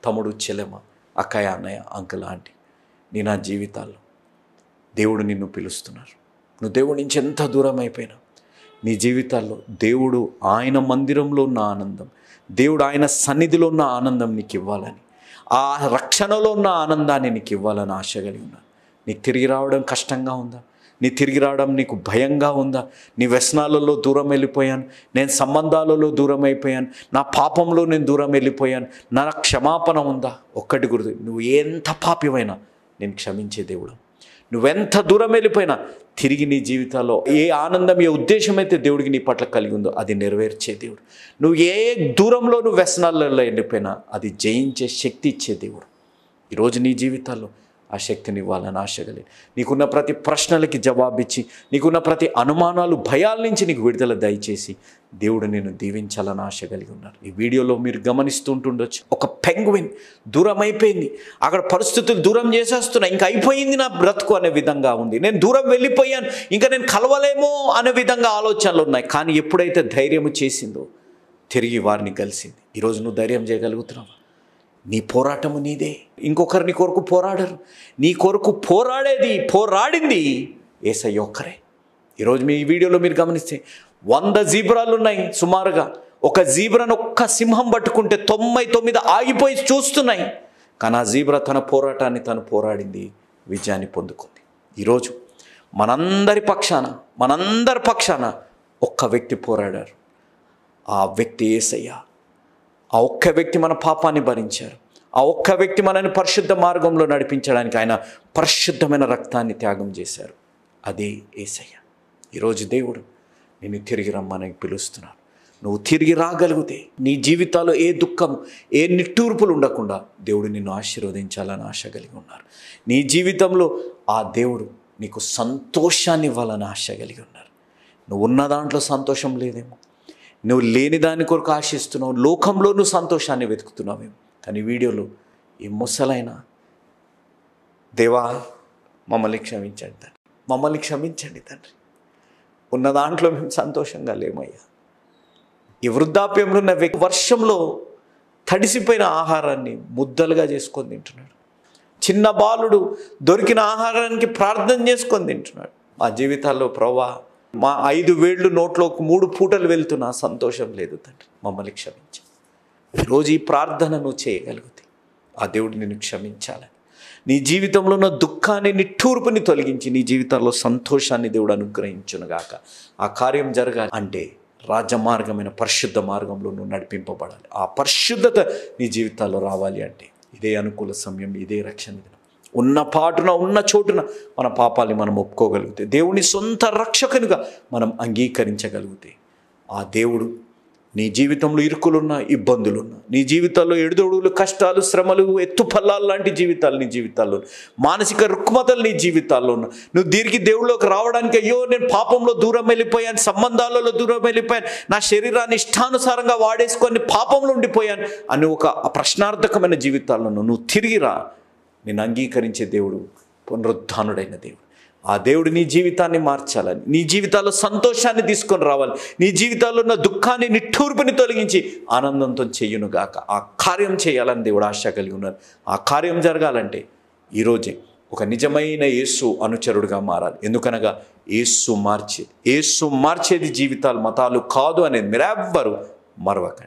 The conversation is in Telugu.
తమ్ముడు, చెల్లెమ, అక్కయ్య, అన్నయ్య, అంకుల్, ఆంటీ, నా జీవితాల్లో దేవుడు నిన్ను పిలుస్తున్నారు. నువ్వు దేవుడి నుంచి ఎంత దూరం అయిపోయినా నీ జీవితాల్లో దేవుడు ఆయన మందిరంలో ఉన్న ఆనందం, దేవుడు ఆయన సన్నిధిలో ఉన్న ఆనందం నీకు ఇవ్వాలని, ఆ రక్షణలో ఉన్న ఆనందాన్ని నీకు ఇవ్వాలని ఆశ కలిగి ఉన్నాను. నీకు తిరిగి రావడం కష్టంగా ఉందా? నీ తిరిగి రావడం నీకు భయంగా ఉందా? నీ వ్యసనాలలో దూరం వెళ్ళిపోయాను, నేను సంబంధాలలో దూరం అయిపోయాను, నా పాపంలో నేను దూరం వెళ్ళిపోయాను, నా క్షమాపణ ఉందా? ఒక్కటి గుర్తు, నువ్వు ఎంత పాపివైనా నేను క్షమించే దేవుడు. నువ్వెంత దూరం వెళ్ళిపోయినా తిరిగి నీ జీవితాల్లో ఏ ఆనందం, ఏ ఉద్దేశం అయితే దేవుడికి నీ పట్ల కలిగి ఉందో అది నెరవేర్చే దేవుడు. నువ్వు ఏ దూరంలో నువ్వు వ్యసనాలలో వెళ్ళిపోయినా అది జయించే శక్తి ఇచ్చే దేవుడు. ఈరోజు నీ జీవితాల్లో ఆ శక్తిని ఇవ్వాలని ఆశ కలిగి, నీకున్న ప్రతి ప్రశ్నలకి జవాబిచ్చి, నీకున్న ప్రతి అనుమానాలు, భయాల నుంచి నీకు విడుదల దయచేసి దేవుడు నేను దీవించాలని ఆశ కలిగి ఉన్నారు. ఈ వీడియోలో మీరు గమనిస్తుంటుండొచ్చు, ఒక పెంగ్విన్ దూరం అయిపోయింది, అక్కడ పరిస్థితులు దూరం చేసేస్తున్నాయి, ఇంకా అయిపోయింది నా బ్రతుకు అనే విధంగా ఉంది, నేను దూరం వెళ్ళిపోయాను, ఇంకా నేను కలవలేమో అనే విధంగా ఆలోచనలు ఉన్నాయి. కానీ ఎప్పుడైతే ధైర్యం చేసిందో తిరిగి వారిని కలిసింది. ఈరోజు నువ్వు ధైర్యం చేయగలుగుతున్నావా? నీ పోరాటము నీదే, ఇంకొకరు నీ కొరకు పోరాడరు. నీ కొరకు పోరాడింది యేసయ్య ఒక్కరే. ఈరోజు మీ వీడియోలో మీరు గమనిస్తే 100 జీబ్రాలు ఉన్నాయి సుమారుగా. ఒక జీబ్రాను ఒక్క సింహం పట్టుకుంటే 99 ఆగిపోయి చూస్తున్నాయి. కానీ ఆ జీబ్రా తన పోరాటాన్ని తను పోరాడింది, విజయాన్ని పొందుకుంది. ఈరోజు మనందరి పక్షాన ఒక్క వ్యక్తి పోరాడారు. ఆ వ్యక్తి యేసయ్య. ఆ ఒక్క వ్యక్తి మన పాపాన్ని భరించారు. ఆ ఒక్క వ్యక్తి మనని పరిశుద్ధ మార్గంలో నడిపించడానికి ఆయన పరిశుద్ధమైన రక్తాన్ని త్యాగం చేశారు. అదే యేసయ్య. ఈరోజు దేవుడు నిన్ను తిరిగి రమ్మని పిలుస్తున్నాడు. నువ్వు తిరిగి రాగలిగితే నీ జీవితాల్లో ఏ దుఃఖం, ఏ నిట్టూర్పులు ఉండకుండా దేవుడు నిన్ను ఆశీర్వదించాలని ఆశ కలిగి ఉన్నారు. నీ జీవితంలో ఆ దేవుడు నీకు సంతోషాన్ని ఇవ్వాలని ఆశ కలిగి ఉన్నారు. నువ్వు ఉన్న దాంట్లో సంతోషం లేదేమో, నువ్వు లేని దాని కొరకు ఆశిస్తున్నావు, లోకంలో నువ్వు సంతోషాన్ని వెతుకుతున్నావేమో. కానీ వీడియోలో ఈ ముసలైన దేవా మమ్మల్ని క్షమించండి తండ్రి, మమ్మల్ని క్షమించండి తండ్రి, ఉన్న దాంట్లో మేము సంతోషంగా లేమయ్యా. ఈ వృద్ధాప్యంలో ఉన్న వ్యక్తి వర్షంలో తడిసిపోయిన ఆహారాన్ని ముద్దలుగా చేసుకొని తింటున్నాడు. చిన్న బాలుడు దొరికిన ఆహారానికి ప్రార్థన చేసుకొని తింటున్నాడు. మా జీవితాల్లో ప్రభువా, మా 5 వేళ్ళు నోట్లోకి 3 పూటలు వెళ్తున్నా సంతోషం లేదు తండ్రి, మమ్మల్ని క్షమించు. ఈరోజు ఈ ప్రార్థన నువ్వు చేయగలిగితే ఆ దేవుడు నిన్ను క్షమించాలని, నీ జీవితంలో ఉన్న దుఃఖాన్ని, నిట్టూర్పుని తొలగించి నీ జీవితంలో సంతోషాన్ని దేవుడు అనుగ్రహించునుగాక. ఆ కార్యం జరగాలి అంటే రాజమార్గమైన పరిశుద్ధ మార్గంలో నువ్వు నడిపింపబడాలి. ఆ పరిశుద్ధత నీ జీవితాల్లో రావాలి అంటే ఇదే అనుకూల సమయం, ఇదే రక్షణ దినం. ఉన్న చోటున మన పాపాలని మనం ఒప్పుకోగలిగితే, దేవుని సొంత రక్షకునిగా మనం అంగీకరించగలిగితే, ఆ దేవుడు నీ జీవితంలో ఇరుకులున్నా, ఇబ్బందులున్నా, నీ జీవితాల్లో ఎడుదొడుగులు, కష్టాలు, శ్రమలు, ఎత్తుపల్లాలు లాంటి జీవితాలు నీ జీవితాల్లో, మానసిక రుగ్మతలు నీ జీవితాల్లో ఉన్నా, నువ్వు దీనికి దేవుళ్ళలోకి రావడానికి అయ్యో నేను పాపంలో దూరం వెళ్ళిపోయాను, సంబంధాలలో దూరం వెళ్ళిపోయాను, నా శరీరాన్ని ఇష్టానుసారంగా వాడేసుకొని పాపంలో ఉండిపోయాను అని ఒక ప్రశ్నార్థకమైన జీవితాల్లో నువ్వు తిరిగి రా. నేను అంగీకరించే దేవుడు పునరుద్ధానుడైన దేవుడు. ఆ దేవుడు నీ జీవితాన్ని మార్చాలని, నీ జీవితాల్లో సంతోషాన్ని తీసుకొని రావాలి, నీ జీవితాల్లో ఉన్న దుఃఖాన్ని, నిట్టూర్పుని తొలగించి ఆనందంతో చెయ్యునుగాక. ఆ కార్యం చేయాలని దేవుడు ఆశ కలిగి ఉన్నారు. ఆ కార్యం జరగాలంటే ఈరోజే ఒక నిజమైన యేసు అనుచరుడుగా మారాలి. ఎందుకనగా యేసు మార్చేది జీవితాలు, మతాలు కాదు అనేది మీరెవ్వరూ మరవకండి.